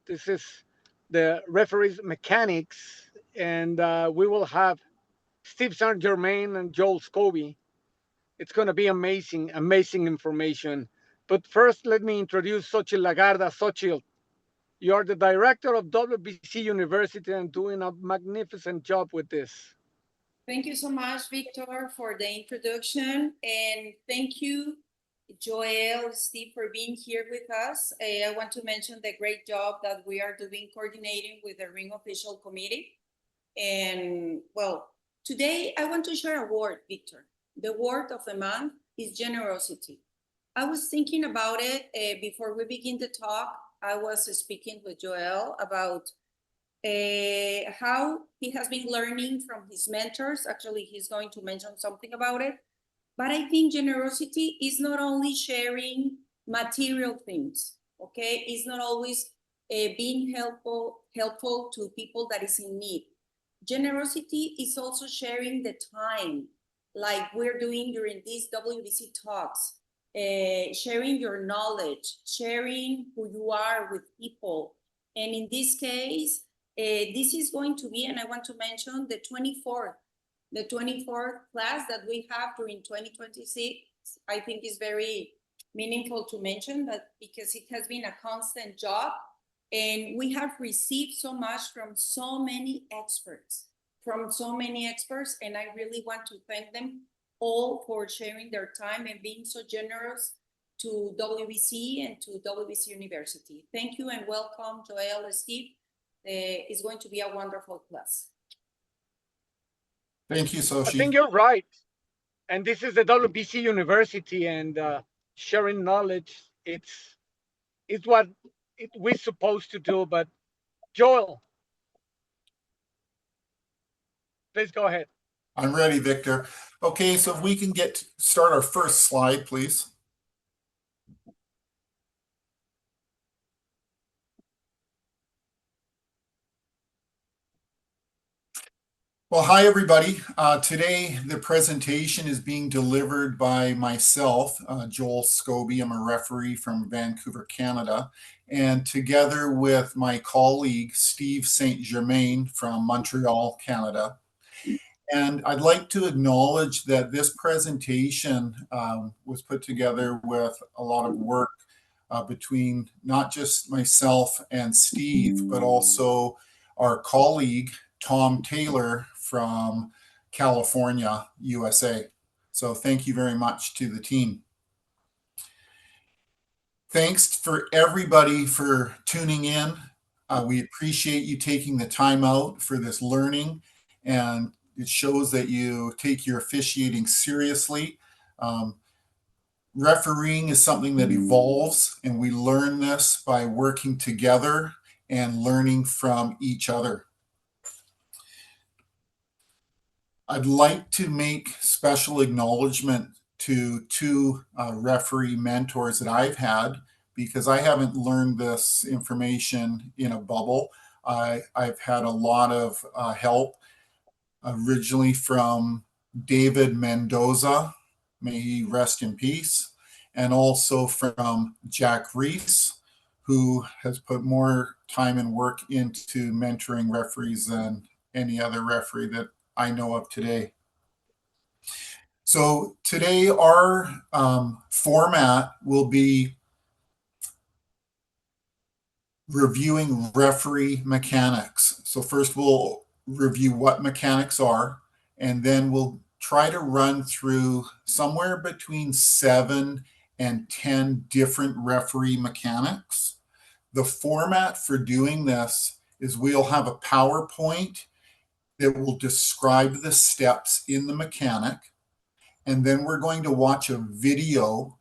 This is the referees mechanics, and we will have Steve St. Germain and Joel Scobie. It's going to be amazing, amazing information. But first, let me introduce Xochitl Lagarda. Xochitl, you are the director of WBC University and doing a magnificent job with this. Thank you so much, Victor, for the introduction. And thank you, Joel, Steve, for being here with us. I want to mention the great job that we are doing coordinating with the Ring Official Committee. And well, today I want to share a word, Victor. The word of the month is generosity. I was thinking about it before we begin the talk. I was speaking with Joel about how he has been learning from his mentors. Actually, he's going to mention something about it. But I think generosity is not only sharing material things, okay? It's not always being helpful to people that is in need. Generosity is also sharing the time, like we're doing during these WBC talks, sharing your knowledge, sharing who you are with people. And in this case, this is going to be, and I want to mention the 24th class that we have during 2026. I think is very meaningful to mention that because it has been a constant job and we have received so much from so many experts, and I really want to thank them all for sharing their time and being so generous to WBC and to WBC University. Thank you and welcome, Joel and Steve. It's going to be a wonderful class. Thank you, Xochitl. I think you're right. And this is the WBC University, and sharing knowledge. It's what we're supposed to do. But Joel, please go ahead. I'm ready, Victor. Okay, so if we can start our first slide, please. Well, hi, everybody. Today, the presentation is being delivered by myself, Joel Scobie. I'm a referee from Vancouver, Canada, and together with my colleague, Steve St. Germain from Montreal, Canada. And I'd like to acknowledge that this presentation was put together with a lot of work between not just myself and Steve, but also our colleague, Tom Taylor from California, USA. So thank you very much to the team. Thanks for everybody for tuning in. We appreciate you taking the time out for this learning, and it shows that you take your officiating seriously. Refereeing is something that evolves, and we learn this by working together and learning from each other. I'd like to make special acknowledgement to two referee mentors that I've had, because I haven't learned this information in a bubble. I've had a lot of help, originally from David Mendoza, may he rest in peace, and also from Jack Reese, who has put more time and work into mentoring referees than any other referee that I know of today. So today our format will be reviewing referee mechanics. So first we'll review what mechanics are, and then we'll try to run through somewhere between 7 and 10 different referee mechanics. The format for doing this is we'll have a PowerPoint that will describe the steps in the mechanic, and then we're going to watch a video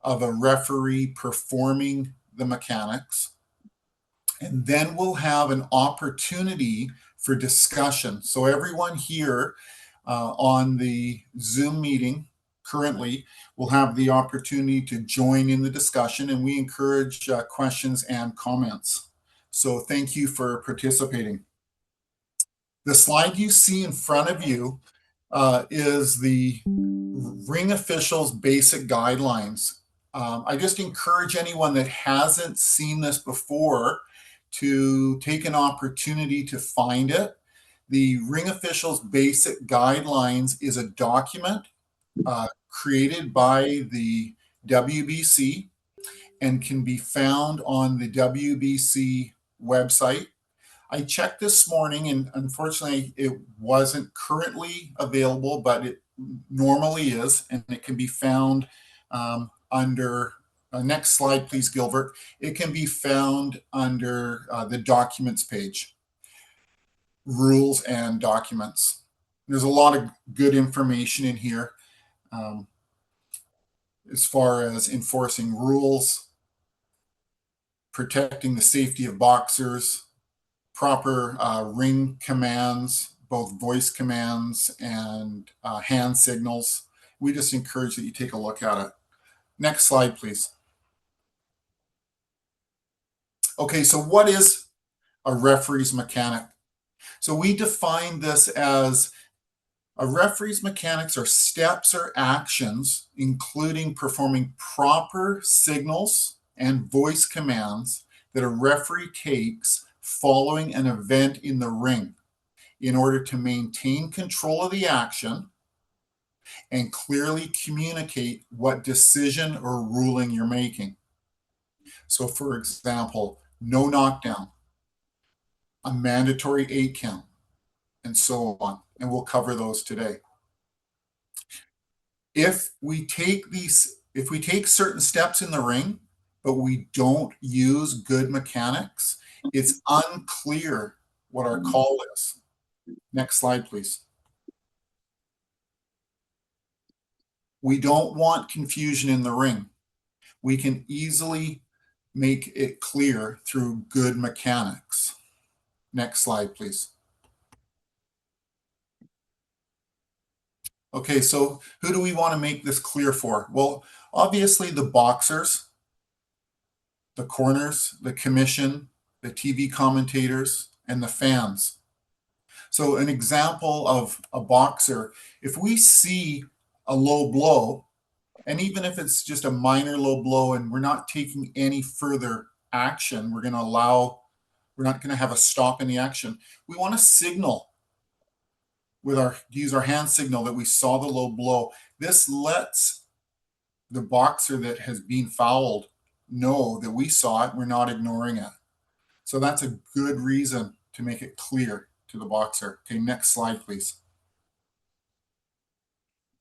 of a referee performing the mechanics, and then we'll have an opportunity for discussion. So everyone here on the Zoom meeting currently will have the opportunity to join in the discussion, and we encourage questions and comments. So thank you for participating. The slide you see in front of you is the Ring Officials Basic Guidelines. I just encourage anyone that hasn't seen this before to take an opportunity to find it. The Ring Officials Basic Guidelines is a document created by the WBC and can be found on the WBC website. I checked this morning, and unfortunately it wasn't currently available, but it normally is, and it can be found under next slide, please, Gilbert. It can be found under the documents page, rules and documents. There's a lot of good information in here as far as enforcing rules, protecting the safety of boxers, proper ring commands, both voice commands and hand signals. We just encourage that you take a look at it. Next slide, please. Okay, so what is a referee's mechanic? So we define this as a referee's mechanics are steps or actions, including performing proper signals and voice commands that a referee takes following an event in the ring in order to maintain control of the action and clearly communicate what decision or ruling you're making. So for example, no knockdown, a mandatory 8 count, and so on. And we'll cover those today. If we take certain steps in the ring, but we don't use good mechanics, it's unclear what our call is. Next slide, please. We don't want confusion in the ring. We can easily make it clear through good mechanics. Next slide, please. Okay, so who do we want to make this clear for? Well, obviously the boxers, the corners, the commission, the TV commentators, and the fans. So an example of a boxer, if we see a low blow, and even if it's just a minor low blow and we're not taking any further action, we're not going to have a stop in the action. We want to signal use our hand signal that we saw the low blow. This lets the boxer that has been fouled know that we saw it, we're not ignoring it. So that's a good reason to make it clear to the boxer. Okay, next slide, please.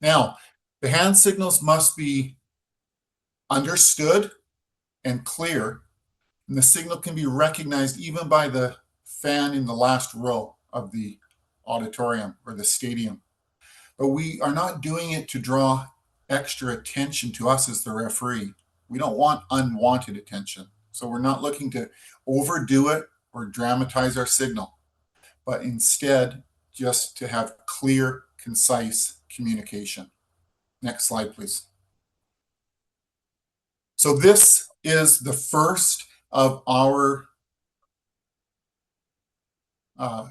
Now, the hand signals must be understood and clear, and the signal can be recognized even by the fan in the last row of the auditorium or the stadium. But we are not doing it to draw extra attention to us as the referee. We don't want unwanted attention. So we're not looking to overdo it or dramatize our signal, but instead just to have clear, concise communication. Next slide, please. So this is the first of our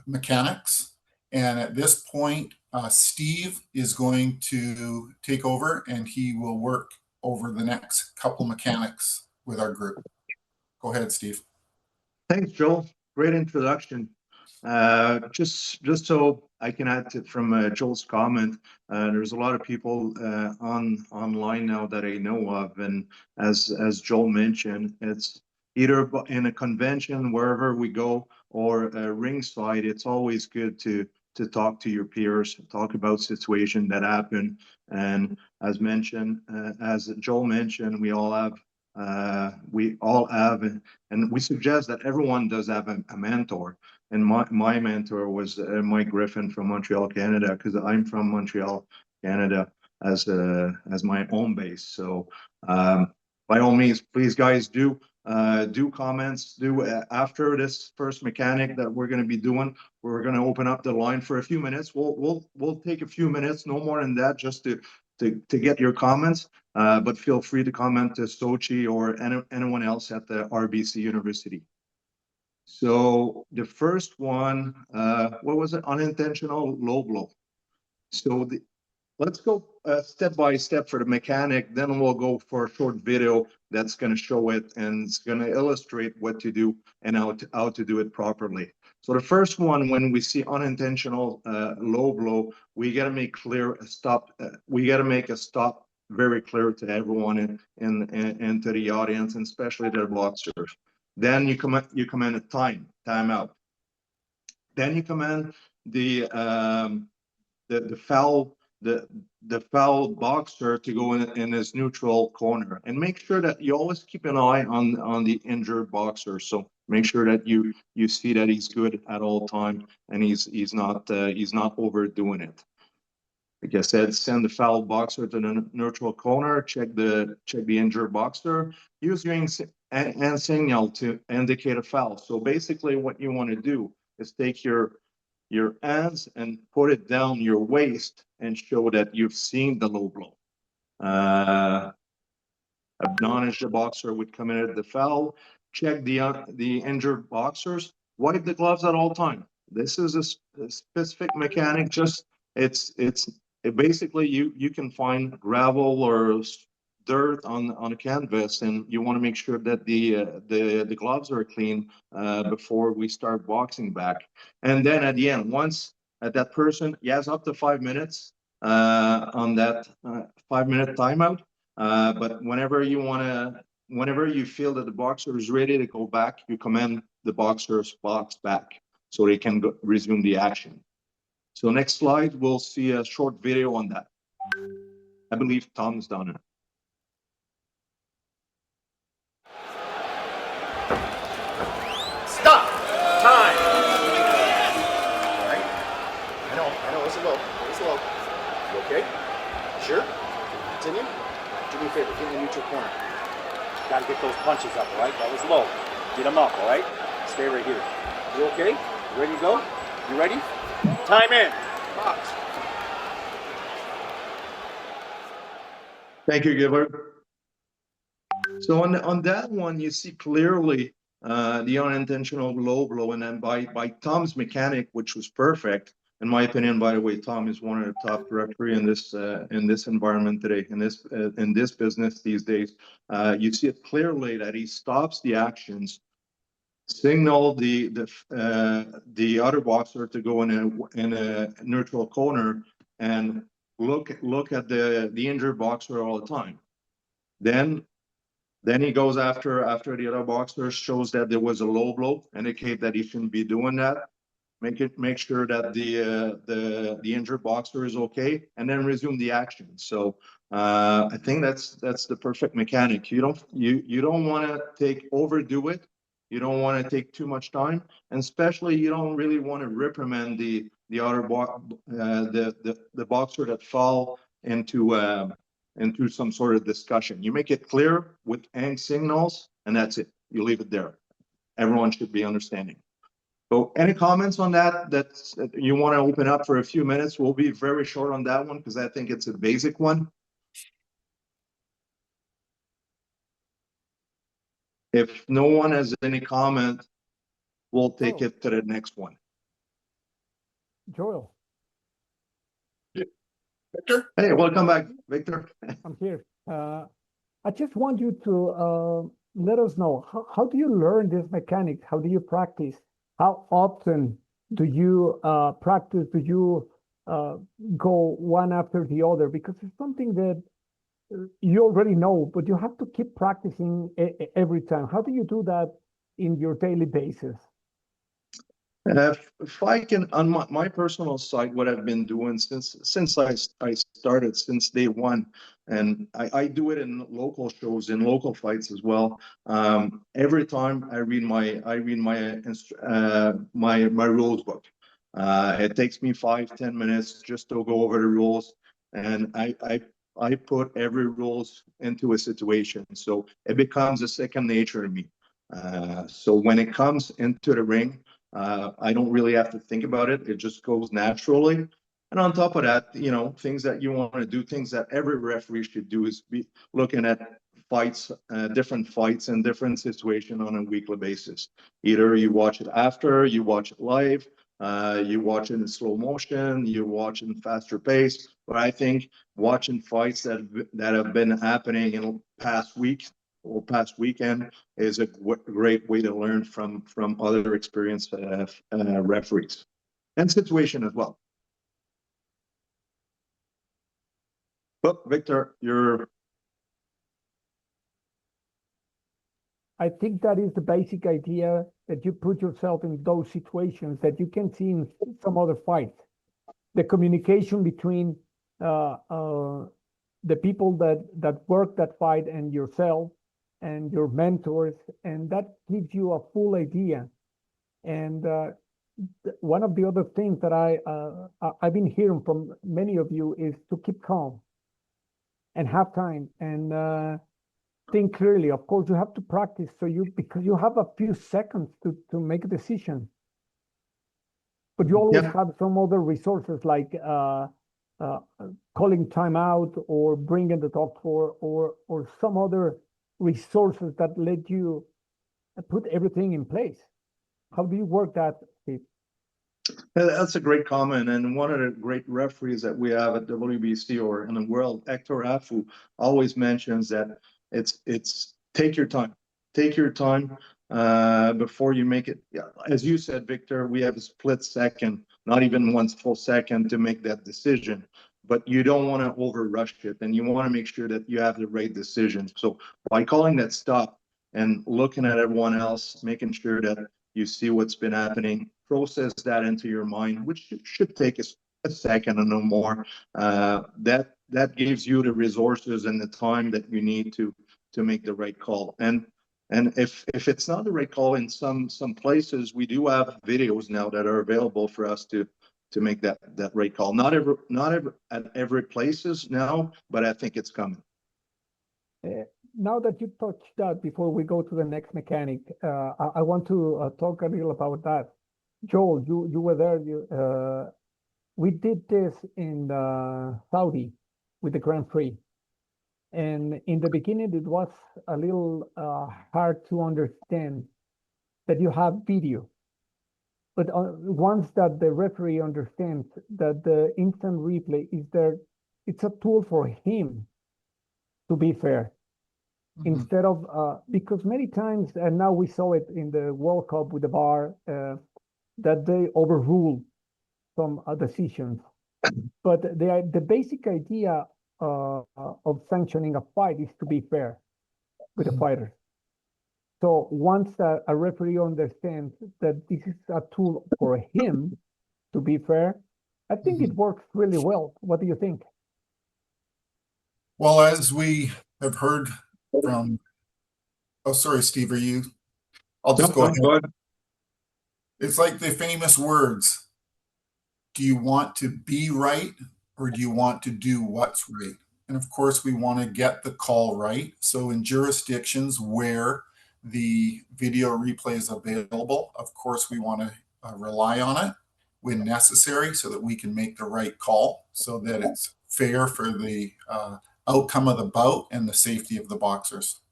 mechanics. And at this point, Steve is going to take over and he will work over the next couple mechanics with our group. Go ahead, Steve. Thanks, Joel. Great introduction. Just so I can add to from Joel's comment, there's a lot of people online now that I know of, and as Joel mentioned, it's either in a convention wherever we go or a ringside. It's always good to talk to your peers, talk about situations that happen, and as mentioned, as Joel mentioned, we all have, and we suggest that everyone does have a mentor. And my mentor was Mike Griffin from Montreal, Canada, because I'm from Montreal, Canada, as my home base. So by all means, please, guys, do comments. After this first mechanic that we're going to be doing, we're going to open up the line for a few minutes. We'll take a few minutes, no more than that, just to get your comments. But feel free to comment to Sochi or anyone else at the RBC University. So the first one, what was it? Unintentional low blow. So let's go step by step for the mechanic. Then we'll go for a short video that's going to show it and it's going to illustrate what to do and how to do it properly. So the first one, when we see unintentional low blow, we got to make clear a stop. We got to make a stop very clear to everyone and to the audience, and especially the boxers. Then you command a timeout. Then you command the foul boxer to go in his neutral corner, and make sure that you always keep an eye on the injured boxer. So make sure that you see that he's good at all time and he's not overdoing it. Like I said, send the foul boxer to the neutral corner. Check the injured boxer. Use your hand signal to indicate a foul. So basically, what you want to do is take your hands and put it down your waist and show that you've seen the low blow. Acknowledge the boxer would committed the foul. Check the injured boxers. Wipe the gloves at all time. This is a specific mechanic. Just it's basically you can find gravel or dirt on a canvas, and you want to make sure that the gloves are clean before we start boxing back. And then at the end, once that person, he has up to 5 minutes on that 5-minute timeout. But whenever you feel that the boxer is ready to go back, you command the boxers box back so they can resume the action. So next slide, we'll see a short video on that. I believe Tom's done it. Stop! Time! All right. I know, it's low. It's low. You okay? Sure? Continue? Do me a favor, get in the neutral corner. Gotta get those punches up, all right? That was low. Get them up, all right? Stay right here. You okay? You ready to go? You ready? Time in. Box. Thank you, Gilbert. So on that one, you see clearly the unintentional low blow, and then by Tom's mechanic, which was perfect. In my opinion, by the way, Tom is one of the top referee in this environment today, in this business these days. You see it clearly that he stops the actions, signal the other boxer to go in a neutral corner, and look at the injured boxer all the time. Then he goes after the other boxer, shows that there was a low blow, indicate that he shouldn't be doing that. Make sure that the injured boxer is okay, and then resume the action. So I think that's the perfect mechanic. You don't want to overdo it. You don't want to take too much time, and especially you don't really want to reprimand the other the boxer that fall into some sort of discussion. You make it clear with hand signals, and that's it. You leave it there. Everyone should be understanding. So any comments on that you want to open up for a few minutes? We'll be very short on that one because I think it's a basic one. If no one has any comment, we'll take it to the next one. Joel, Victor? Hey, welcome back, Victor. I'm here. I just want you to let us know, how do you learn this mechanics? How do you practice? How often do you practice? Do you go one after the other? Because it's something that you already know, but you have to keep practicing every time. How do you do that in your daily basis? If I can, on my personal side, what I've been doing since I started, since day one, and I do it in local shows, in local fights as well. Every time I read my rules book. It takes me 5-10 minutes just to go over the rules, and I put every rules into a situation, so it becomes a second nature to me. So when it comes into the ring, I don't really have to think about it. It just goes naturally. And on top of that, things that you want to do, things that every referee should do is be looking at fights, different fights and different situations on a weekly basis. Either you watch it after, you watch it live, You watch it in slow motion, you watch in faster pace. But I think watching fights that have been happening in the past week or past weekend is a great way to learn from other experienced referees and situation as well. But Victor, I think that is the basic idea, that you put yourself in those situations that you can see in some other fights. The communication between the people that work that fight and yourself and your mentors, and that gives you a full idea. And one of the other things that I've been hearing from many of you is to keep calm and have time and think clearly. Of course, you have to practice because you have a few seconds to make a decision. But you always have some other resources like calling timeout or bringing the doctor or some other resources that let you put everything in place. How do you work that, Steve? That's a great comment, and one of the great referees that we have at WBC or in the world, Hector Afu, always mentions that it's take your time before you make it. Yeah, as you said, Victor, we have a split second, not even one full second to make that decision. But you don't want to overrush it, and you want to make sure that you have the right decision. So by calling that stop and looking at everyone else, making sure that you see what's been happening, process that into your mind, which should take a second or no more. That gives you the resources and the time that you need to make the right call. And if it's not the right call, in some places we do have videos now that are available for us to make that right call. Not at every places now, but I think it's coming. Now that you touched that, before we go to the next mechanic, I want to talk a little about that. Joel, you were there. We did this in Saudi with the Grand Prix. And in the beginning, it was a little hard to understand that you have video. But once that the referee understands that the instant replay is there, it's a tool for him to be fair. Instead of, because many times, and now we saw it in the World Cup with the VAR, that they overrule some decisions. But the basic idea of sanctioning a fight is to be fair with the fighters. So once a referee understands that this is a tool for him to be fair, I think it works really well. What do you think? Well, as we have heard from, oh, sorry, Steve, I'll just go ahead. It's like the famous words. Do you want to be right, or do you want to do what's right? And of course, we want to get the call right. So in jurisdictions where the video replay is available, of course, we want to rely on it when necessary so that we can make the right call, so that it's fair for the outcome of the bout and the safety of the boxers.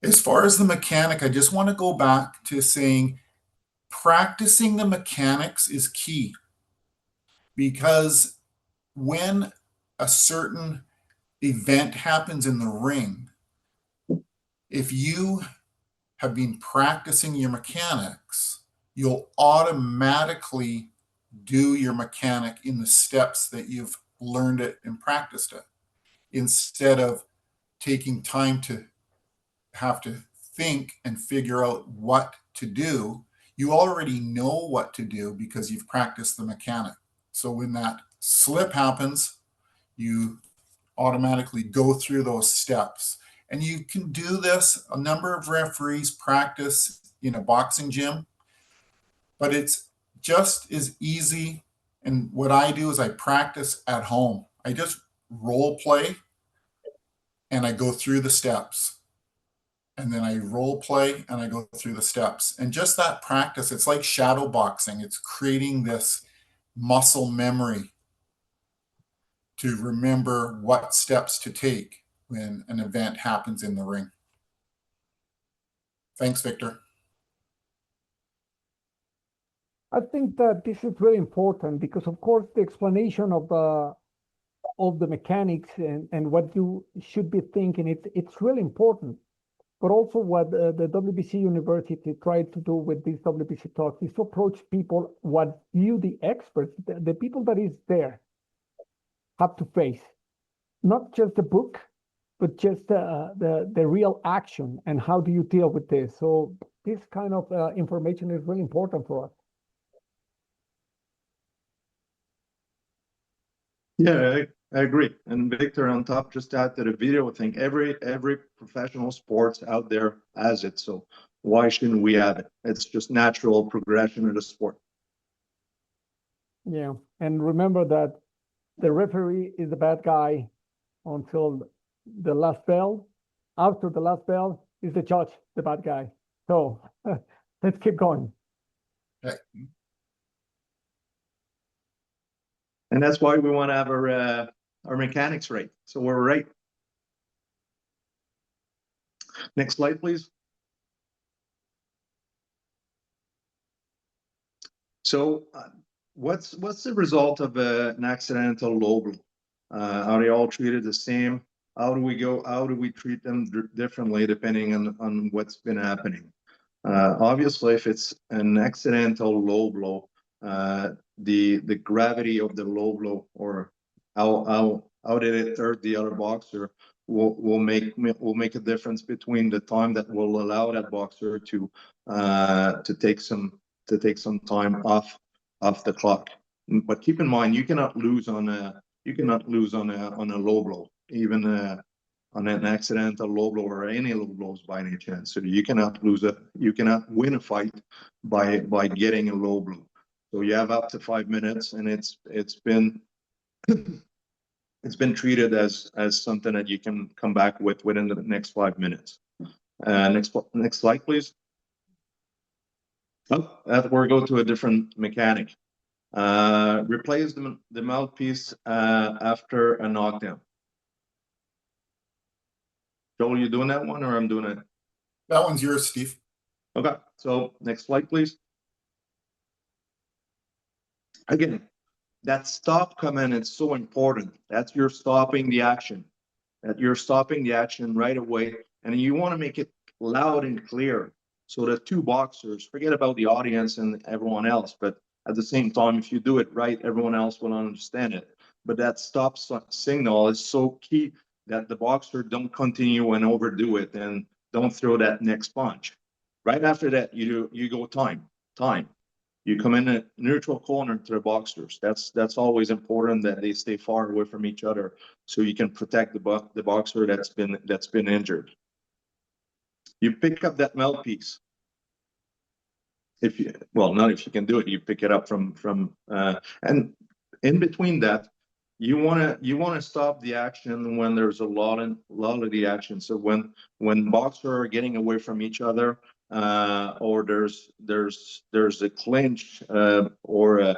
As far as the mechanic, I just want to go back to saying practicing the mechanics is key, because when a certain event happens in the ring, if you have been practicing your mechanics, you'll automatically do your mechanic in the steps that you've learned it and practiced it, instead of taking time to have to think and figure out what to do. You already know what to do because you've practiced the mechanic. So when that slip happens, you automatically go through those steps. And you can do this, a number of referees practice in a boxing gym, but it's just as easy. And what I do is I practice at home. I just role play and I go through the steps. And then I role play and I go through the steps. And just that practice, it's like shadow boxing. It's creating this muscle memory to remember what steps to take when an event happens in the ring. Thanks, Victor. I think that this is really important because, of course, the explanation of the mechanics and what you should be thinking, it's really important. But also what the WBC University tried to do with these WBC talks is to approach people what you, the experts, the people that is there, have to face. Not just the book, but just the real action and how do you deal with this. So this kind of information is really important for us. Yeah, I agree. And Victor, on top, just add to the video thing, every professional sports out there has it. So why shouldn't we have it? It's just natural progression of the sport. Yeah, and remember that the referee is the bad guy until the last bell. After the last bell is the judge, the bad guy. So let's keep going. And that's why we want to have our mechanics right. So we're right. Next slide, please. So what's the result of an accidental low blow? Are they all treated the same? How do we treat them differently depending on what's been happening? Obviously, if it's an accidental low blow, the gravity of the low blow or how did it hurt the other boxer will make a difference between the time that will allow that boxer to take some time off the clock. But keep in mind, you cannot lose on a low blow, even on an accidental low blow or any low blows by any chance. So you cannot win a fight by getting a low blow. So you have up to 5 minutes, and it's been treated as something that you can come back within the next 5 minutes. Next slide, please. Oh, we're going to a different mechanic. Replace the mouthpiece after a knockdown. Joel, you doing that one or I'm doing it? That one's yours, Steve. Okay, so next slide, please. Again, that stop command is so important. That's you're stopping the action. That you're stopping the action right away, and you want to make it loud and clear so that two boxers, forget about the audience and everyone else, but at the same time, if you do it right, everyone else will understand it. But that stop signal is so key that the boxer don't continue and overdo it and don't throw that next punch. Right after that, you go time. You come in a neutral corner to the boxers. That's always important that they stay far away from each other so you can protect the boxer that's been injured. You pick up that mouthpiece. Not if you can do it, you pick it up from and in between that, you wanna stop the action when there's a lot of the action. So when boxers are getting away from each other, or there's a clinch, or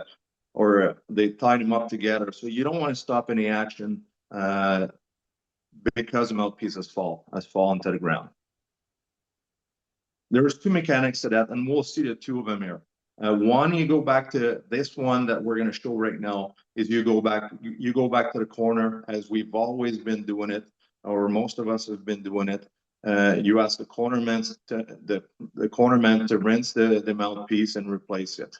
they tie them up together. So you don't want to stop any action because the mouthpiece has fallen to the ground. There's two mechanics to that, and we'll see the two of them here. One, you go back to this one that we're going to show right now. Is you go back to the corner as we've always been doing it, or most of us have been doing it. You ask the cornerman to rinse the mouthpiece and replace it.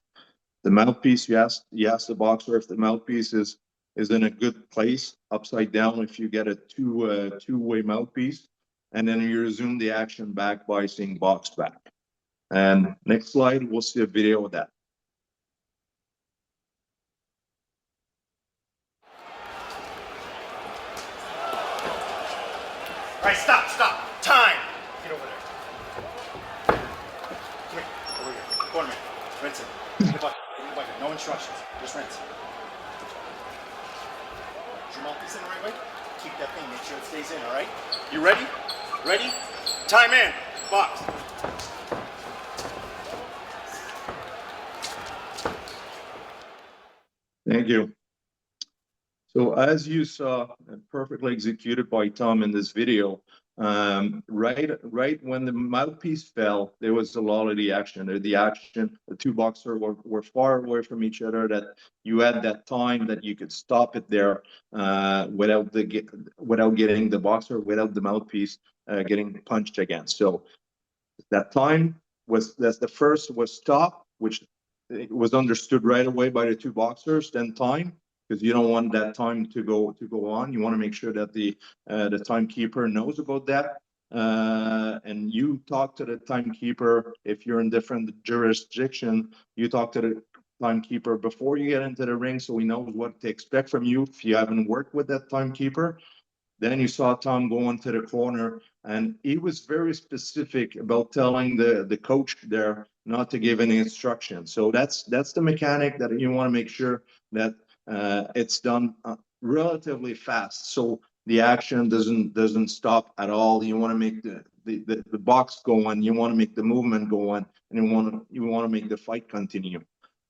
The mouthpiece, you ask the boxer if the mouthpiece is in a good place, upside down if you get a two-way mouthpiece, and then you resume the action back by saying box back. And next slide, we'll see a video of that. All right, stop. Time. Get over there. Come here. Over here. Corner. Rinse it. Get the bucket. No instructions. Just rinse. Is your mouthpiece in the right way? Keep that thing. Make sure it stays in, all right? You ready? Ready? Time in. Box. Thank you. So as you saw, perfectly executed by Tom in this video, right when the mouthpiece fell, there was a lot of the action. The two boxers were far away from each other. That you had that time that you could stop it there without getting the boxer, without the mouthpiece getting punched again. So that time that's the first was stop, which it was understood right away by the two boxers. Then time, because you don't want that time to go on. You want to make sure that the timekeeper knows about that. And you talk to the timekeeper. If you're in different jurisdiction, you talk to the timekeeper before you get into the ring, so he knows what to expect from you. If you haven't worked with that timekeeper, then you saw Tom go into the corner, and he was very specific about telling the coach there not to give any instructions. So that's the mechanic that you want to make sure that it's done relatively fast, so the action doesn't stop at all. You want to make the box go on. You want to make the movement go on, and you want to make the fight continue.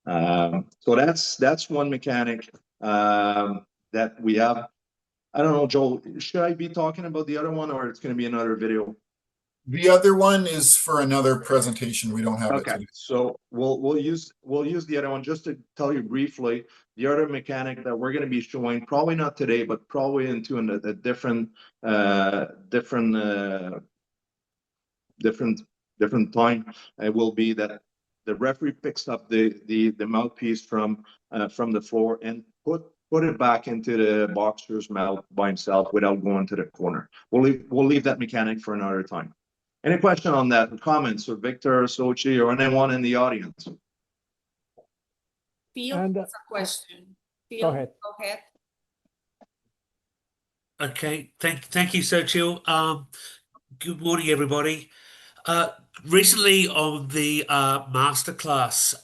So that's one mechanic that we have. I don't know, Joel, should I be talking about the other one, or it's going to be another video? The other one is for another presentation. We don't have it Okay, today. so we'll use the other one just to tell you briefly. The other mechanic that we're going to be showing, probably not today, but probably into a different time, it will be that the referee picks up the mouthpiece from the floor and put it back into the boxer's mouth by himself without going to the corner. We'll leave that mechanic for another time. Any question on that? Comments, or Victor, Sochi, or anyone in the audience? Phil And, has a question. Phil, go ahead. Go ahead. Okay, thank you, Sochil. Good morning, everybody. Recently on the masterclass,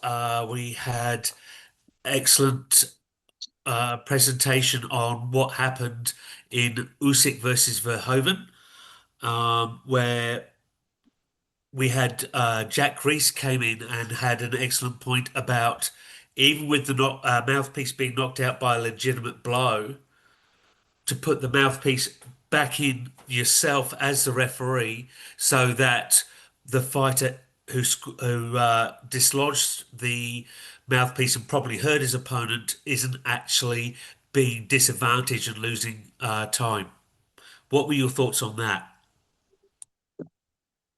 we had excellent presentation on what happened in Usyk versus Verhoeven, where we had Jack Reese came in and had an excellent point about even with the mouthpiece being knocked out by a legitimate blow, to put the mouthpiece back in yourself as the referee, so that the fighter who dislodged the mouthpiece and probably hurt his opponent isn't actually being disadvantaged and losing time. What were your thoughts on that?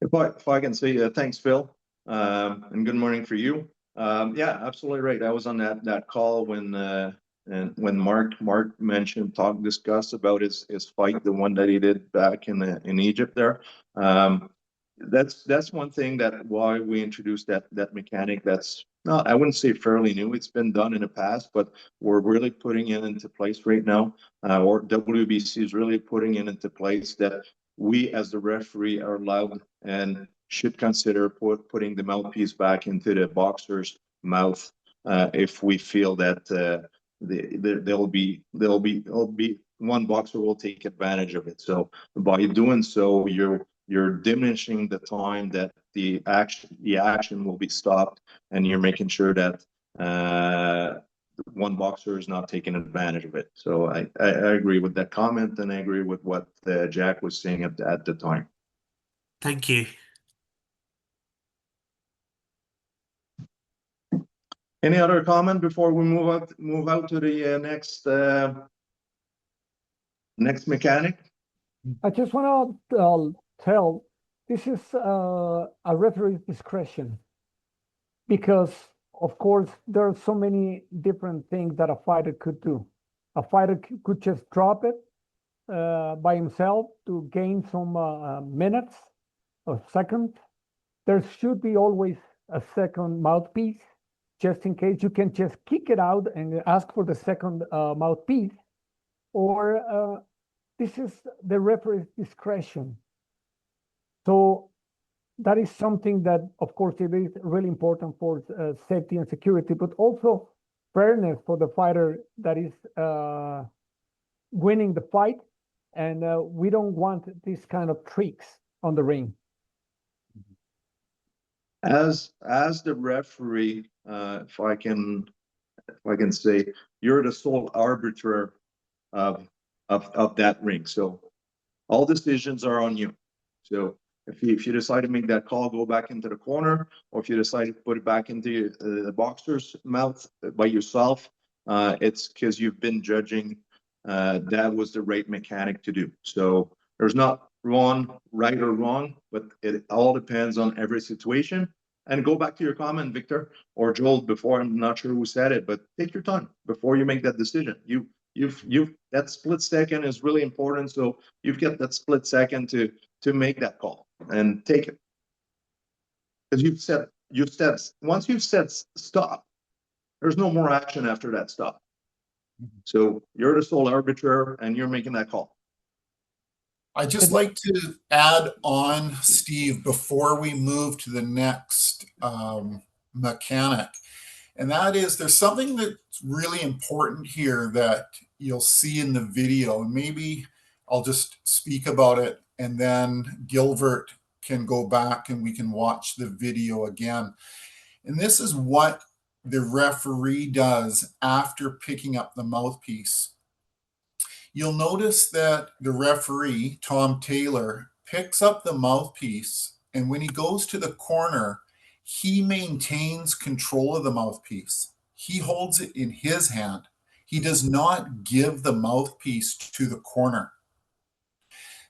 If I can say, thanks, Phil, and good morning for you. Yeah, absolutely right. I was on that call when Mark discussed about his fight, the one that he did back in Egypt there. That's one thing that why we introduced that mechanic. That's not, I wouldn't say fairly new. It's been done in the past, but we're really putting it into place right now. Or WBC is really putting it into place that we as the referee are allowed and should consider putting the mouthpiece back into the boxer's mouth if we feel that there'll be one boxer will take advantage of it. So by doing so, you're diminishing the time that the action will be stopped, and you're making sure that one boxer is not taking advantage of it. So I agree with that comment, and I agree with what Jack was saying at the time. Thank you. Any other comment before we move out to the next mechanic? I just want to tell, this is a referee's discretion, because of course there are so many different things that a fighter could do. A fighter could just drop it by himself to gain some minutes or seconds. There should be always a second mouthpiece, just in case. You can just kick it out and ask for the second mouthpiece, or this is the referee's discretion. So that is something that, of course, it is really important for safety and security, but also fairness for the fighter that is winning the fight. And we don't want these kind of tricks on the ring. As the referee, if I can say, you're the sole arbiter of that ring. So All decisions are on you. So if you decide to make that call, go back into the corner, or if you decide to put it back into the boxer's mouth by yourself, it's because you've been judging that was the right mechanic to do. So there's not right or wrong, but it all depends on every situation. And go back to your comment, Victor or Joel, before, I'm not sure who said it, but take your time before you make that decision. You've that split second is really important. So you've got that split second to make that call and take it. Because you've said once you've said stop, there's no more action after that stop. So you're the sole arbiter and you're making that call. I'd just like to add on, Steve, before we move to the next mechanic. And that is, there's something that's really important here that you'll see in the video. And maybe I'll just speak about it, and then Gilbert can go back and we can watch the video again. And this is what the referee does after picking up the mouthpiece. You'll notice that the referee, Tom Taylor, picks up the mouthpiece, and when he goes to the corner, he maintains control of the mouthpiece. He holds it in his hand. He does not give the mouthpiece to the corner.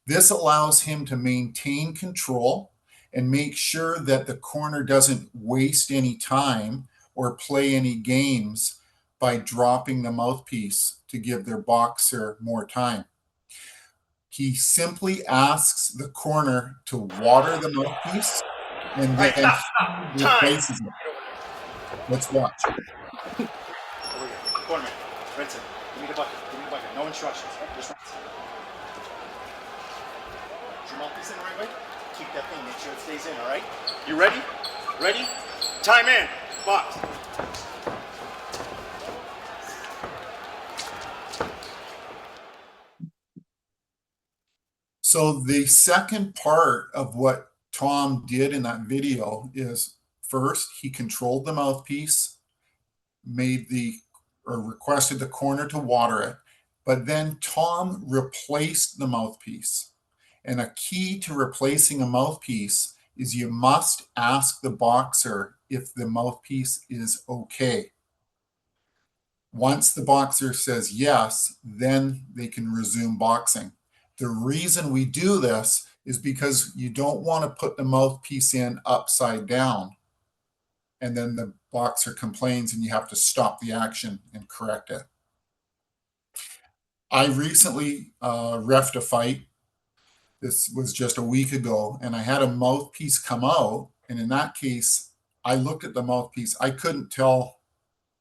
This allows him to maintain control and make sure that the corner doesn't waste any time or play any games by dropping the mouthpiece to give their boxer more time. He simply asks the corner to water the mouthpiece and then replaces it. Let's watch. Corner man, rinse it. Give me the bucket. Give me the bucket. No instructions. Just rinse. Is your mouthpiece in the right way? Keep that thing. Make sure it stays in. All right. You ready? Ready? Time in. Box. So the second part of what Tom did in that video is, first, he controlled the mouthpiece, requested the corner to water it, but then Tom replaced the mouthpiece. And a key to replacing a mouthpiece is you must ask the boxer if the mouthpiece is okay. Once the boxer says yes, then they can resume boxing. The reason we do this is because you don't want to put the mouthpiece in upside down, and then the boxer complains and you have to stop the action and correct it. I recently reffed a fight. This was just a week ago, and I had a mouthpiece come out, and in that case, I looked at the mouthpiece. I couldn't tell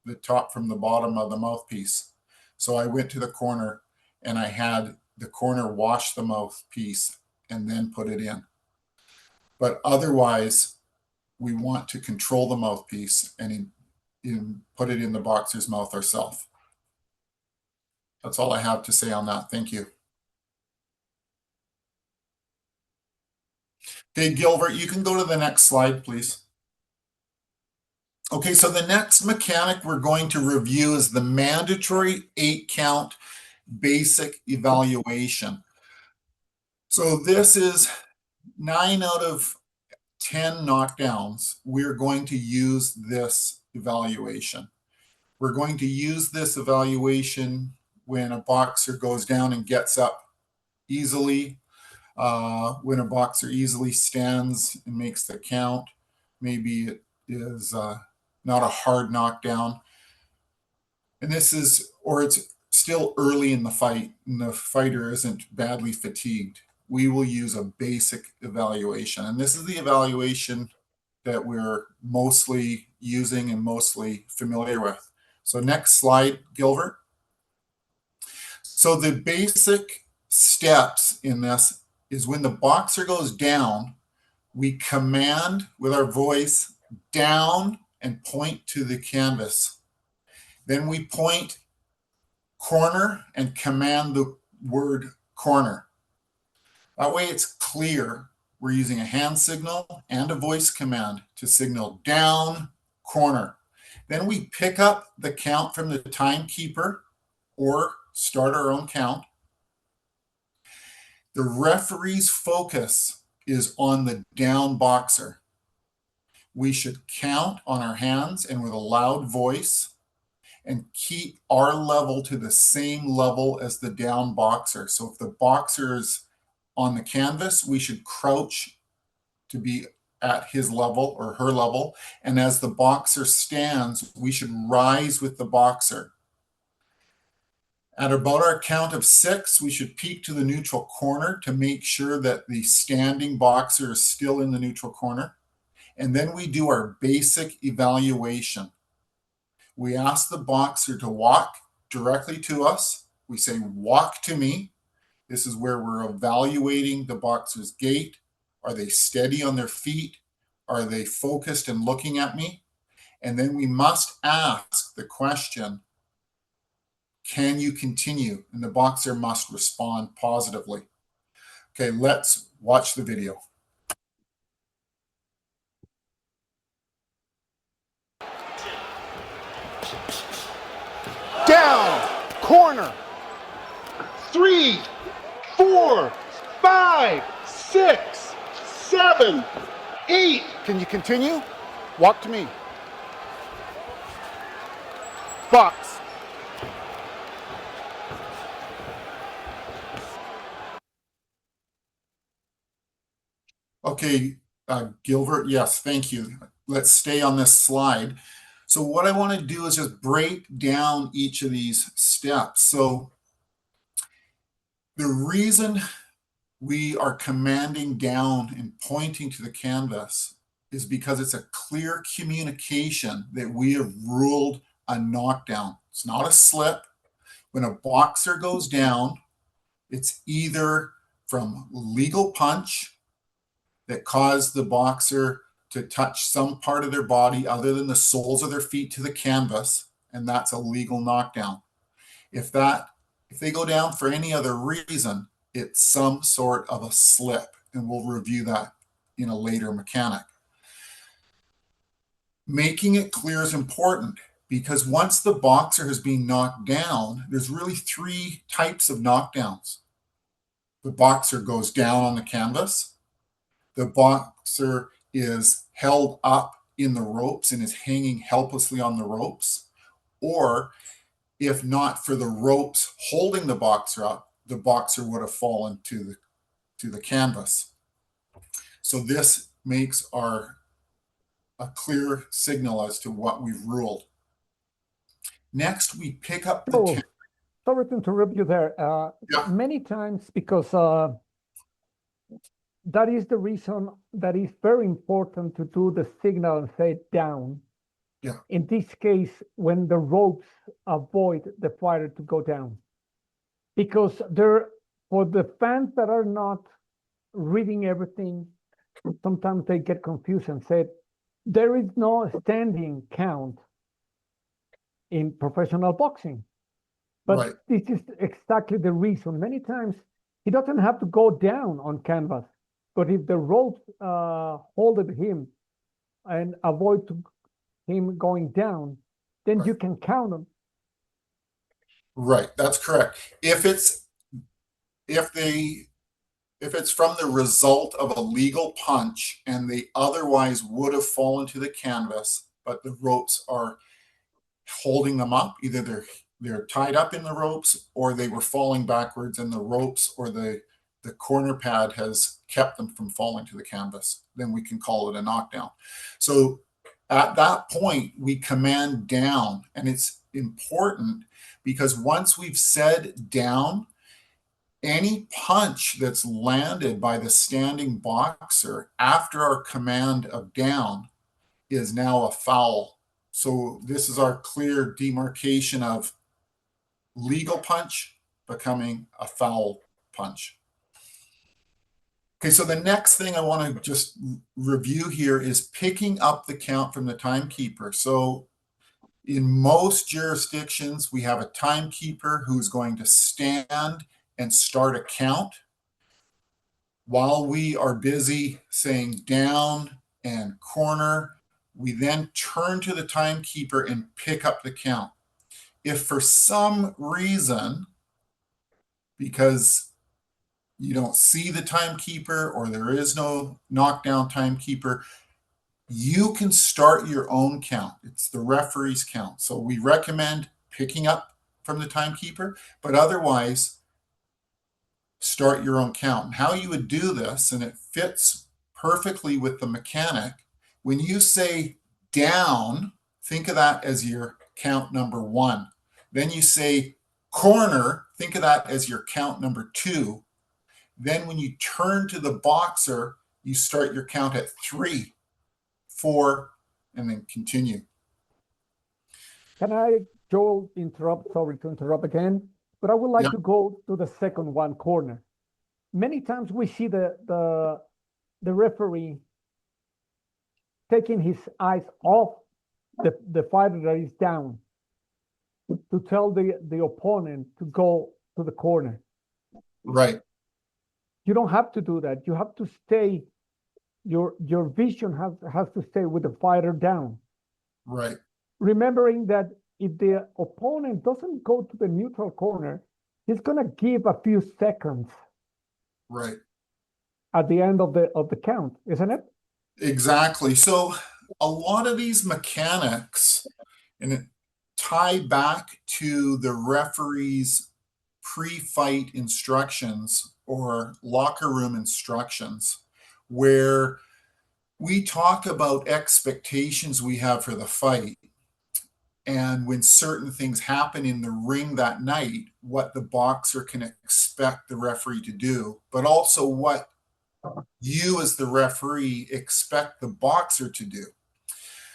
the top from the bottom of the mouthpiece. So I went to the corner and I had the corner wash the mouthpiece and then put it in. But otherwise, we want to control the mouthpiece and put it in the boxer's mouth ourselves. That's all I have to say on that. Thank you. Okay, Gilbert, you can go to the next slide, please. Okay, so the next mechanic we're going to review is the mandatory 8-count basic evaluation. So this is 9 out of 10 knockdowns. We're going to use this evaluation. We're going to use this evaluation when a boxer goes down and gets up easily, when a boxer easily stands and makes the count. Maybe it is not a hard knockdown. And this is, or it's still early in the fight and the fighter isn't badly fatigued. We will use a basic evaluation. And this is the evaluation that we're mostly using and mostly familiar with. So next slide, Gilbert. So the basic steps in this is when the boxer goes down, we command with our voice down and point to the canvas. Then we point corner and command the word corner. That way it's clear. We're using a hand signal and a voice command to signal down, corner. Then we pick up the count from the timekeeper or start our own count. The referee's focus is on the down boxer. We should count on our hands and with a loud voice and keep our level to the same level as the down boxer. So if the boxer is on the canvas, we should crouch to be at his level or her level. And as the boxer stands, we should rise with the boxer. At about our count of 6, we should peek to the neutral corner to make sure that the standing boxer is still in the neutral corner. And then we do our basic evaluation. We ask the boxer to walk directly to us. We say, walk to me. This is where we're evaluating the boxer's gait. Are they steady on their feet? Are they focused and looking at me? And then we must ask the question, can you continue? And the boxer must respond positively. Okay, let's watch the video. Down, corner. 3, 4, 5, 6, 7, 8. Can you continue? Walk to me. Box. Okay, Gilbert, yes, thank you. Let's stay on this slide. So what I want to do is just break down each of these steps. So the reason we are commanding down and pointing to the canvas is because it's a clear communication that we have ruled a knockdown. It's not a slip. When a boxer goes down, it's either from legal punch that caused the boxer to touch some part of their body other than the soles of their feet to the canvas, and that's a legal knockdown. If they go down for any other reason, it's some sort of a slip, and we'll review that in a later mechanic. Making it clear is important because once the boxer has been knocked down, there's really 3 types of knockdowns. The boxer goes down on the canvas. The boxer is held up in the ropes and is hanging helplessly on the ropes. Or if not for the ropes holding the boxer up, the boxer would have fallen to the canvas. So this makes a clear signal as to what we've ruled. Next, we pick up the Oh, sorry to interrupt you there. Yeah. Many times, because that is the reason that is very important to do the signal and say down. Yeah. In this case, when the ropes avoid the fighter to go down. Because for the fans that are not reading everything, sometimes they get confused and say, there is no standing count in professional boxing. But Right. this is exactly the reason. Many times he doesn't have to go down on canvas, but if the ropes hold him and avoid him going down, then Right. you can count him. Right, that's correct. If it's from the result of a legal punch and they otherwise would have fallen to the canvas, but the ropes are holding them up, either they're tied up in the ropes or they were falling backwards and the ropes or the corner pad has kept them from falling to the canvas, then we can call it a knockdown. So at that point, we command down, and it's important because once we've said down, any punch that's landed by the standing boxer after our command of down is now a foul. So this is our clear demarcation of legal punch becoming a foul punch. Okay, so the next thing I want to just review here is picking up the count from the timekeeper. So in most jurisdictions, we have a timekeeper who's going to stand and start a count while we are busy saying down and corner. We then turn to the timekeeper and pick up the count. If for some reason, because you don't see the timekeeper or there is no knockdown timekeeper, you can start your own count. It's the referee's count. So we recommend picking up from the timekeeper, but otherwise start your own count. And how you would do this, and it fits perfectly with the mechanic, when you say down, think of that as your count number 1. Then you say corner, think of that as your count number 2. Then when you turn to the boxer, you start your count at 3, 4, and then continue. Can I, Joel, interrupt? Sorry to interrupt again, but I would like Yeah. to go to the second one, corner. Many times we see the referee taking his eyes off the fighter that is down to tell the opponent to go to the corner. Right. You don't have to do that. You have to stay, your vision has to stay with the fighter down. Right. Remembering that if the opponent doesn't go to the neutral corner, he's gonna give a few seconds Right. at the end of the count, isn't it? Exactly. So a lot of these mechanics and it tie back to the referee's pre-fight instructions or locker room instructions, where we talk about expectations we have for the fight. And when certain things happen in the ring that night, what the boxer can expect the referee to do, but also what you as the referee expect the boxer to do.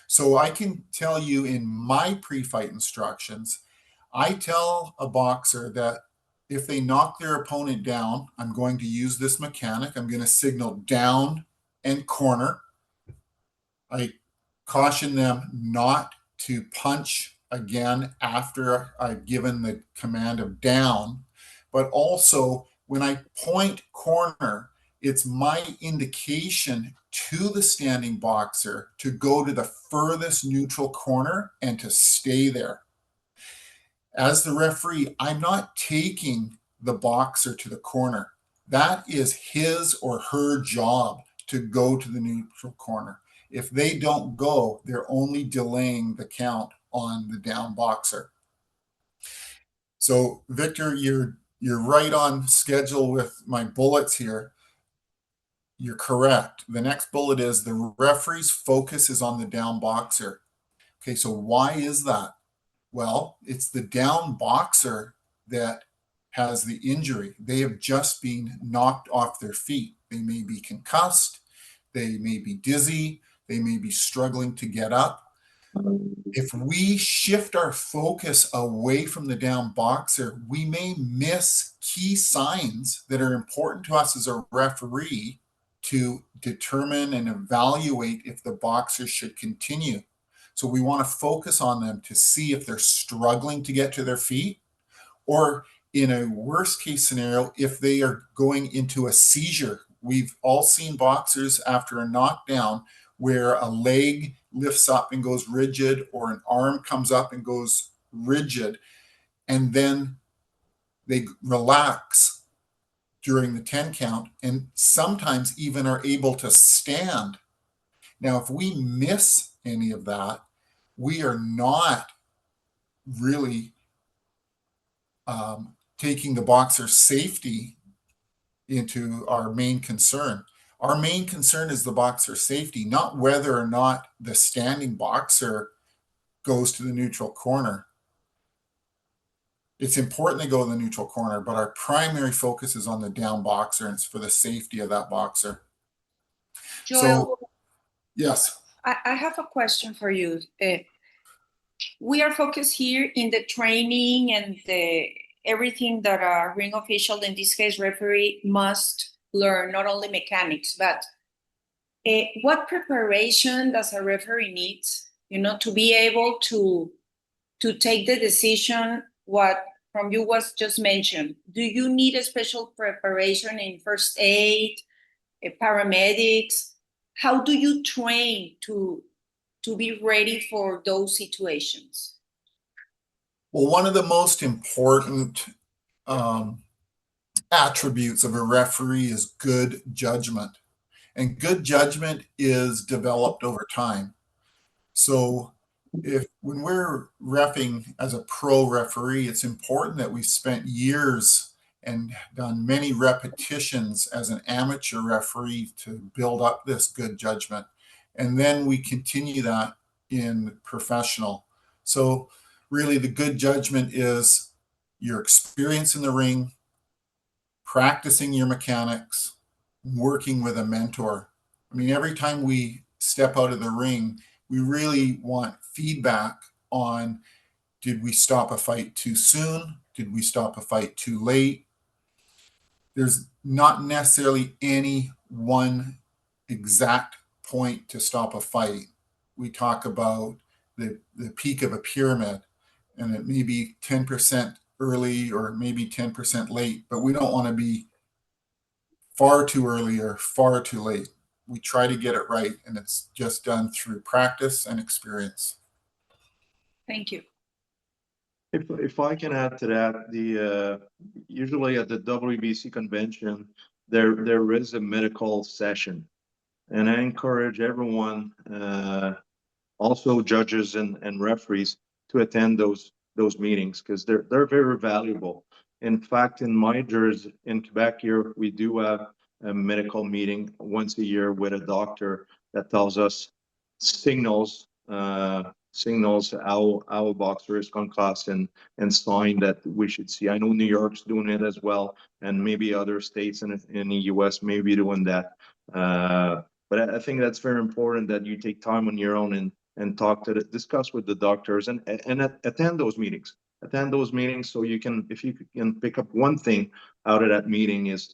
So I can tell you in my pre-fight instructions, I tell a boxer that if they knock their opponent down, I'm going to use this mechanic. I'm going to signal down and corner. I caution them not to punch again after I've given the command of down, but also when I point corner, it's my indication to the standing boxer to go to the furthest neutral corner and to stay there. As the referee, I'm not taking the boxer to the corner. That is his or her job to go to the neutral corner. If they don't go, they're only delaying the count on the down boxer. So Victor, you're right on schedule with my bullets here. You're correct. The next bullet is the referee's focus is on the down boxer. Okay, so why is that? Well, it's the down boxer that has the injury. They have just been knocked off their feet. They may be concussed, they may be dizzy, they may be struggling to get up. If we shift our focus away from the down boxer, we may miss key signs that are important to us as a referee to determine and evaluate if the boxer should continue. So we want to focus on them to see if they're struggling to get to their feet, or in a worst case scenario, if they are going into a seizure. We've all seen boxers after a knockdown where a leg lifts up and goes rigid, or an arm comes up and goes rigid, and then they relax during the 10 count and sometimes even are able to stand. Now, if we miss any of that, we are not really taking the boxer's safety into our main concern. Our main concern is the boxer's safety, not whether or not the standing boxer goes to the neutral corner. It's important they go to the neutral corner, but our primary focus is on the down boxer, and it's for the safety of that boxer. Joel, So, yes. I have a question for you. We are focused here in the training and everything that a ring official, in this case referee, must learn, not only mechanics, but what preparation does a referee need, to be able to take the decision? What from you was just mentioned. Do you need a special preparation in first aid, paramedics? How do you train to be ready for those situations? Well, one of the most important attributes of a referee is good judgment. And good judgment is developed over time. So when we're reffing as a pro referee, it's important that we've spent years and done many repetitions as an amateur referee to build up this good judgment. And then we continue that in professional. So really the good judgment is your experience in the ring, practicing your mechanics, working with a mentor. I mean, every time we step out of the ring, we really want feedback on, did we stop a fight too soon? Did we stop a fight too late? There's not necessarily any one exact point to stop a fight. We talk about the peak of a pyramid, and it may be 10% early or maybe 10% late, but we don't want to be far too early or far too late. We try to get it right, and it's just done through practice and experience. Thank you. If I can add to that, the usually at the WBC convention, there is a medical session, and I encourage everyone, also judges and referees, to attend those meetings because they're very valuable. In fact, in my jersey in Quebec here, we do have a medical meeting once a year with a doctor that tells us signals how a boxer is concussed and sign that we should see. I know New York's doing it as well, and maybe other states in the US may be doing that. But I think that's very important that you take time on your own and discuss with the doctors and attend those meetings. Attend those meetings so you can, if you can pick up one thing out of that meeting, is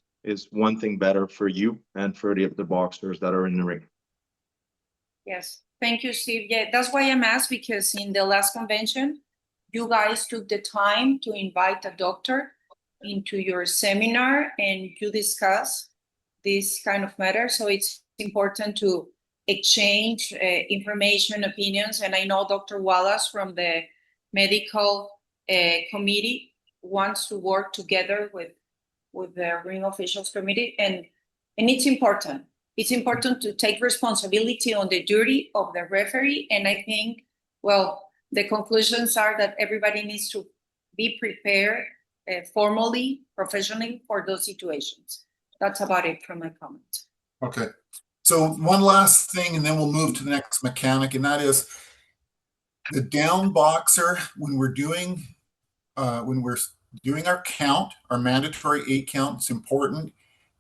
one thing better for you and for the boxers that are in the ring. Yes, thank you, Steve. Yeah, that's why I'm asked, because in the last convention, you guys took the time to invite a doctor into your seminar and you discuss this kind of matter. So it's important to exchange information, opinions. And I know Dr. Wallace from the medical committee wants to work together with the Ring Officials Committee, and it's important. It's important to take responsibility on the duty of the referee. And I think, well, the conclusions are that everybody needs to be prepared formally, professionally for those situations. That's about it from my comment. Okay. So one last thing, and then we'll move to the next mechanic, and that is the down boxer. When we're doing our count, our mandatory 8 count, it's important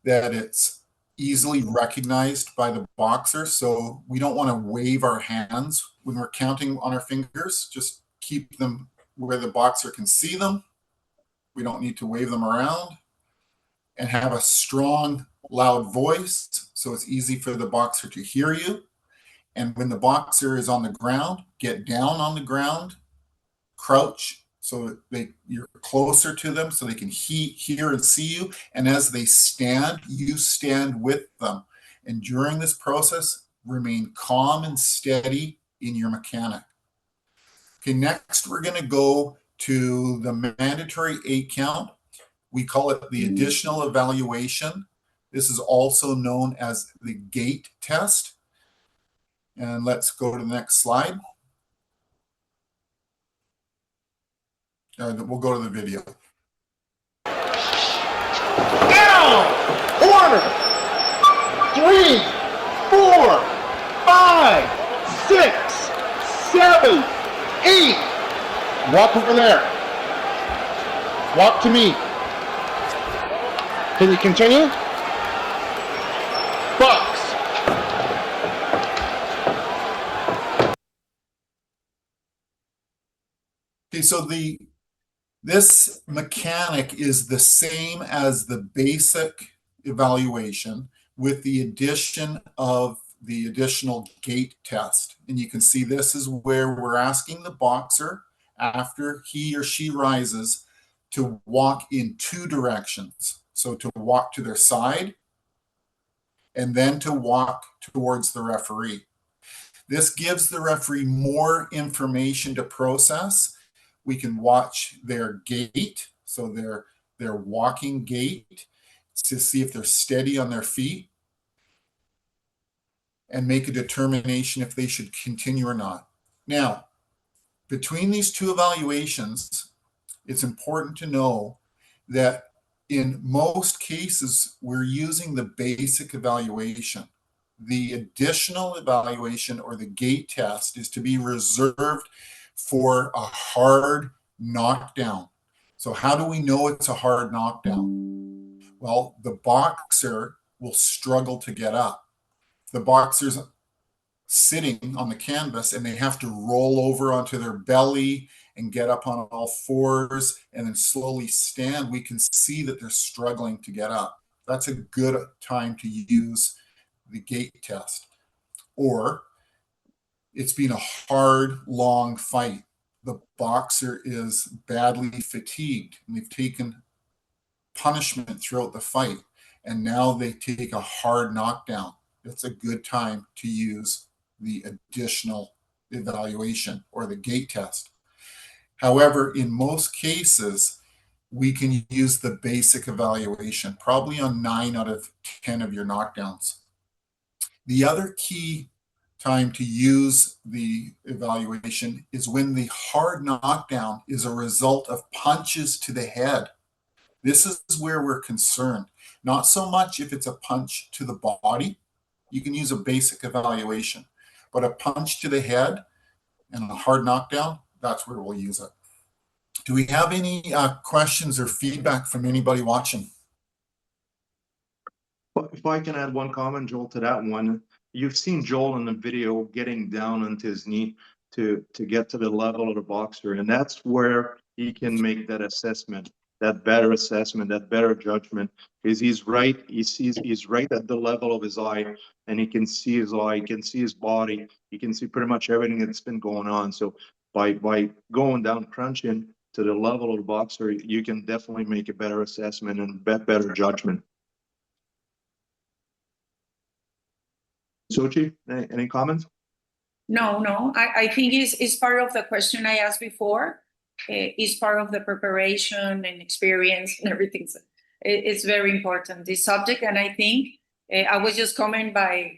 that it's easily recognized by the boxer. So we don't want to wave our hands when we're counting on our fingers. Just keep them where the boxer can see them. We don't need to wave them around, and have a strong, loud voice so it's easy for the boxer to hear you. And when the boxer is on the ground, get down on the ground, crouch so you're closer to them so they can hear and see you. And as they stand, you stand with them. And during this process, remain calm and steady in your mechanic. Okay, next we're going to go to the mandatory 8 count. We call it the additional evaluation. This is also known as the gait test. And let's go to the next slide. We'll go to the video. Down! Corner! 3, 4, 5, 6, 7, 8. Walk over there. Walk to me. Can you continue? Box. Okay, so this mechanic is the same as the basic evaluation with the addition of the additional gait test. And you can see this is where we're asking the boxer, after he or she rises, to walk in 2 directions. So to walk to their side and then to walk towards the referee. This gives the referee more information to process. We can watch their gait, so their walking gait. to see if they're steady on their feet and make a determination if they should continue or not. Now, between these two evaluations, it's important to know that in most cases, we're using the basic evaluation. The additional evaluation or the gait test is to be reserved for a hard knockdown. So how do we know it's a hard knockdown? Well, the boxer will struggle to get up. The boxer's sitting on the canvas and they have to roll over onto their belly and get up on all fours and then slowly stand. We can see that they're struggling to get up. That's a good time to use the gait test. Or it's been a hard, long fight. The boxer is badly fatigued and they've taken punishment throughout the fight, and now they take a hard knockdown. It's a good time to use the additional evaluation or the gait test. However, in most cases, we can use the basic evaluation, probably on 9 out of 10 of your knockdowns. The other key time to use the evaluation is when the hard knockdown is a result of punches to the head. This is where we're concerned. Not so much if it's a punch to the body. You can use a basic evaluation. But a punch to the head and a hard knockdown, that's where we'll use it. Do we have any questions or feedback from anybody watching? If I can add one comment, Joel, to that one. You've seen Joel in the video getting down onto his knee to get to the level of the boxer, and that's where he can make that assessment, that better assessment, that better judgment, because he's right. He's right at the level of his eye, and he can see his eye, he can see his body, he can see pretty much everything that's been going on. So by going down, crunching to the level of the boxer, you can definitely make a better assessment and better judgment. Sochi, any comments? No, I think it's part of the question I asked before. It's part of the preparation and experience and everything. So it's very important, this subject. And I think I was just comment by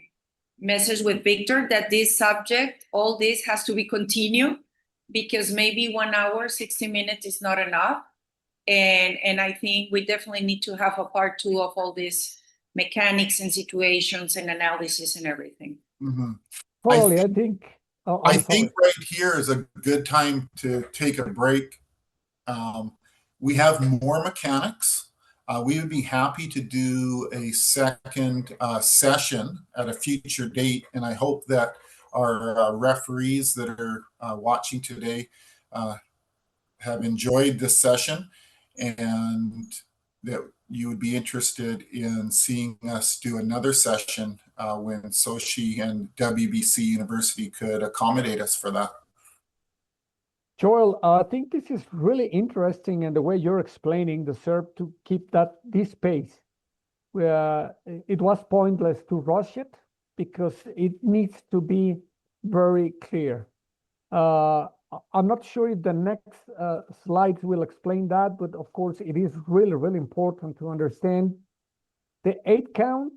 message with Victor that this subject, all this has to be continued, because maybe 1 hour, 60 minutes is not enough. And I think we definitely need to have a part 2 of all this mechanics and situations and analysis and everything. Mm-hmm. Totally, I think. I think right here is a good time to take a break. We have more mechanics. We would be happy to do a second session at a future date, and I hope that our referees that are watching today have enjoyed this session, and that you would be interested in seeing us do another session when Sochi and WBC University could accommodate us for that. Joel, I think this is really interesting, and the way you're explaining deserve to keep this pace. It was pointless to rush it because it needs to be very clear. I'm not sure if the next slides will explain that, but of course it is really, really important to understand the 8 count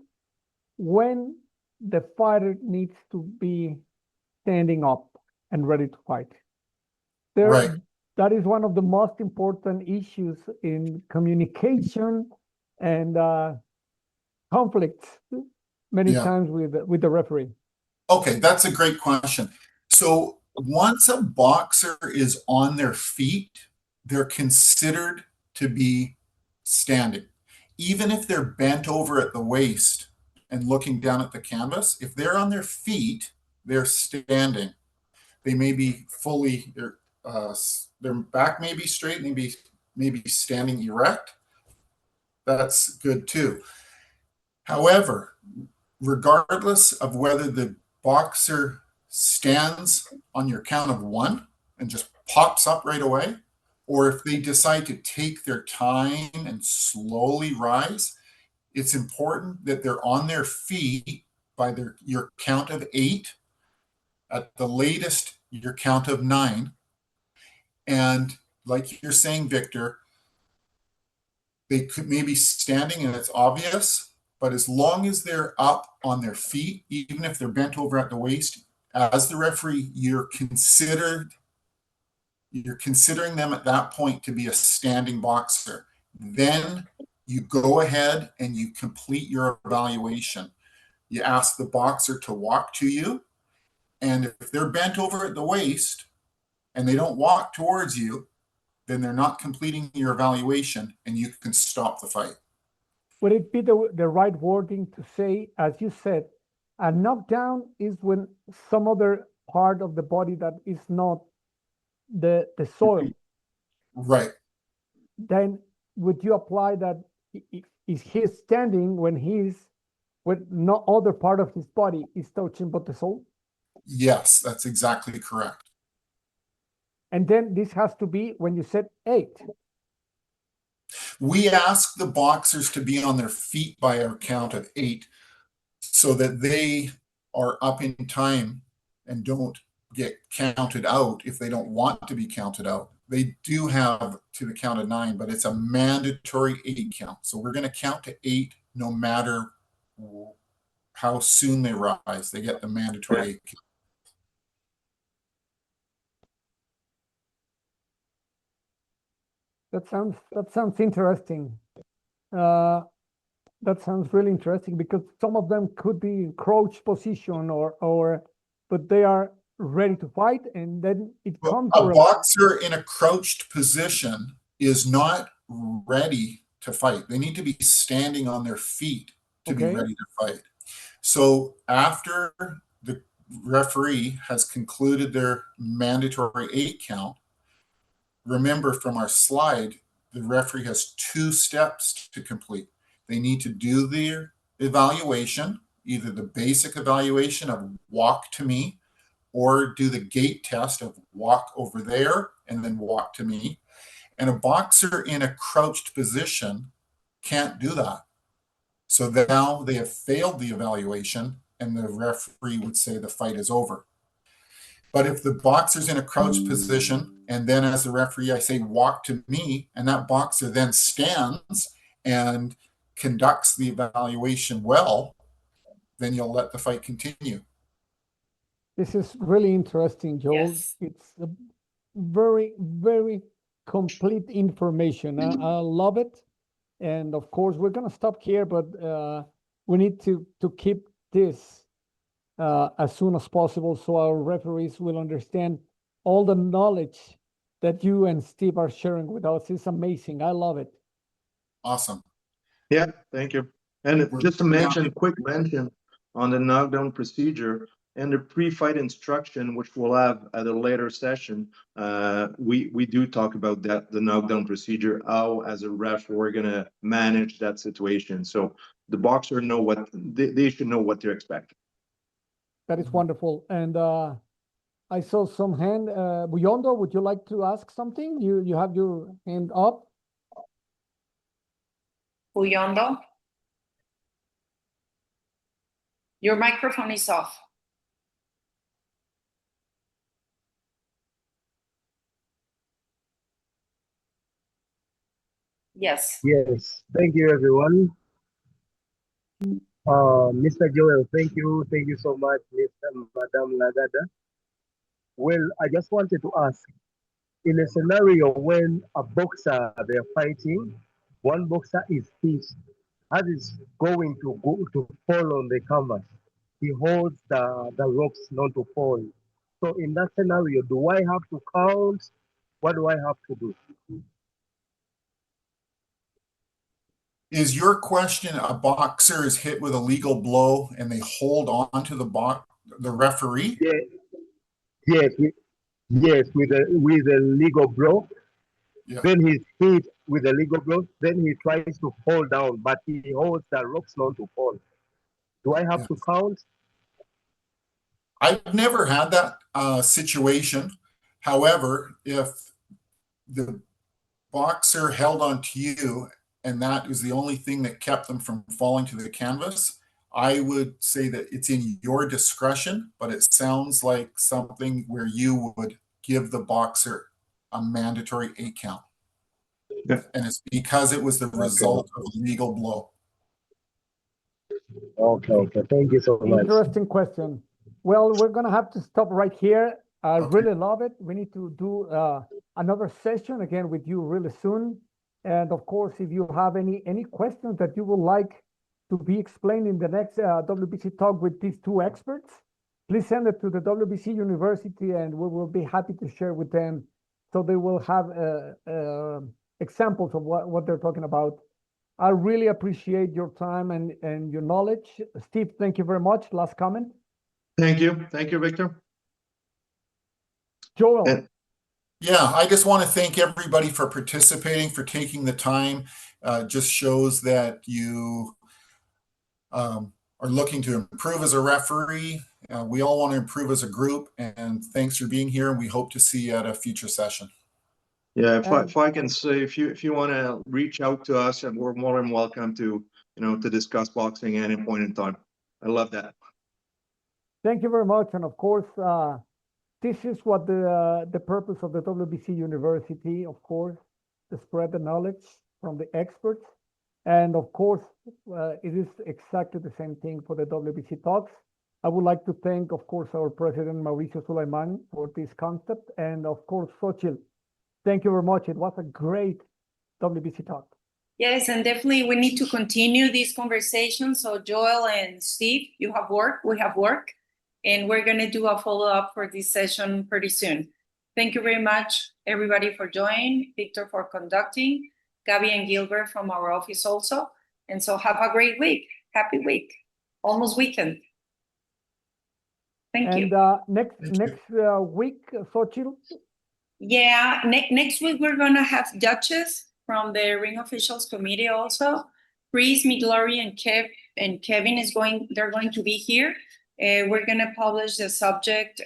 when the fighter needs to be standing up and ready to fight. Right. That is one of the most important issues in communication and conflicts many times with the referee. Okay, that's a great question. So once a boxer is on their feet, they're considered to be standing. Even if they're bent over at the waist and looking down at the canvas, if they're on their feet, they're standing. They may be fully, their back may be straight, maybe standing erect. That's good too. However, regardless of whether the boxer stands on your count of 1 and just pops up right away, or if they decide to take their time and slowly rise, it's important that they're on their feet by your count of 8, at the latest your count of 9. And like you're saying, Victor, They could maybe standing and it's obvious, but as long as they're up on their feet, even if they're bent over at the waist, as the referee, you're considering them at that point to be a standing boxer. Then you go ahead and you complete your evaluation. You ask the boxer to walk to you, and if they're bent over at the waist and they don't walk towards you, then they're not completing your evaluation and you can stop the fight. Would it be the right wording to say, as you said, a knockdown is when some other part of the body that is not the soil? Right. Then would you apply that is he standing when no other part of his body is touching but the soul? Yes, that's exactly correct. And then this has to be when you said 8. We ask the boxers to be on their feet by our count of 8 so that they are up in time and don't get counted out if they don't want to be counted out. They do have to the count of 9, but it's a mandatory 8 count. So we're going to count to 8 no matter how soon they rise. They get the mandatory 8 count. That sounds interesting. That sounds really interesting because some of them could be in crouch position but they are ready to fight, and then it comes A boxer in a crouched position is not ready to fight. They need to be standing on their feet to be ready to fight. So after the referee has concluded their mandatory 8 count, remember from our slide, the referee has 2 steps to complete. They need to do their evaluation, either the basic evaluation of walk to me, or do the gait test of walk over there and then walk to me. And a boxer in a crouched position can't do that. So now they have failed the evaluation and the referee would say the fight is over. But if the boxer's in a crouched position and then as the referee I say walk to me, and that boxer then stands and conducts the evaluation well, then you'll let the fight continue. This is really interesting, Joel. Yes. It's a very, very complete information. I love it. And of course, we're going to stop here, but we need to keep this as soon as possible so our referees will understand all the knowledge that you and Steve are sharing with us. It's amazing. I love it. Awesome. Yeah, thank you. And just to mention, quick mention on the knockdown procedure and the pre-fight instruction, which we'll have at a later session. We do talk about that, the knockdown procedure, how as a ref we're gonna manage that situation. So the boxer know what they should know what to expect. That is wonderful. And I saw some hand. Buyondo, would you like to ask something? You have your hand up. Buyondo? Your microphone is off. Yes. Yes, thank you, everyone. Mr. Joel, thank you so much, Madam Lagada. Well, I just wanted to ask, in a scenario when a boxer, they're fighting, one boxer is hit, as is going to fall on the canvas, he holds the ropes not to fall. So in that scenario, do I have to count? What do I have to do? Is your question a boxer is hit with a legal blow and they hold on to the referee? Yes, with a legal blow. Yeah. Then he's hit with a legal blow. Then he tries to fall down, but he holds the ropes not to fall. Do I have to count? I've never had that situation. However, if the boxer held on to you and that is the only thing that kept them from falling to the canvas, I would say that it's in your discretion, but it sounds like something where you would give the boxer a mandatory 8 count. And it's because it was the result of a legal blow. Okay. Thank you so much. Interesting question. Well, we're gonna have to stop right here. I Okay. really love it. We need to do another session again with you really soon. And of course, if you have any questions that you would like to be explained in the next WBC talk with these two experts, please send it to the WBC University and we will be happy to share with them so they will have examples of what they're talking about. I really appreciate your time and your knowledge. Steve, thank you very much. Last comment. Thank you, Victor. Joel. And- Yeah, I just want to thank everybody for participating, for taking the time. Just shows that you are looking to improve as a referee. We all want to improve as a group, and thanks for being here. And we hope to see you at a future session. Yeah, if I can say, if you want to reach out to us, and we're more than welcome to, to discuss boxing at any point in time. I love that. Thank you very much. And of course, this is what the purpose of the WBC University, of course, to spread the knowledge from the experts. And of course, it is exactly the same thing for the WBC talks. I would like to thank, of course, our president, Mauricio Sulaiman, for this concept. And of course, Xochitl, thank you very much. It was a great WBC talk. Yes, and definitely we need to continue this conversation. So Joel and Steve, you have work, we have work, and we're going to do a follow-up for this session pretty soon. Thank you very much, everybody, for joining, Victor for conducting, Gabby and Gilbert from our office also. And so have a great week. Happy week. Almost weekend. Thank you. And next week, Xochitl? Yeah, next week we're gonna have judges from the Ring Officials Committee also. Chris, Miglory, and Kevin they're going to be here. We're gonna publish the subject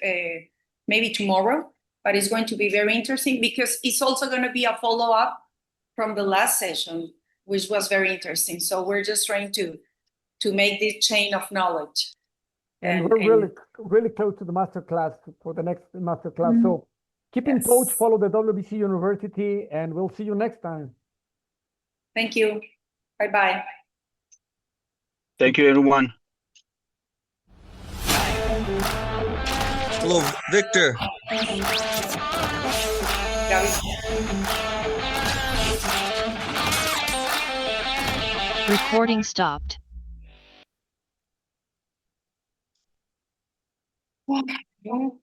maybe tomorrow, but it's going to be very interesting because it's also gonna be a follow-up from the last session, which was very interesting. So we're just trying to make this chain of knowledge. And we're really close to the masterclass for the next masterclass. Mhm. So keep in touch, follow the WBC University, and we'll see you next time. Thank you. Bye-bye. Thank you, everyone. Hello, Victor. Gabby. Recording stopped. Oh,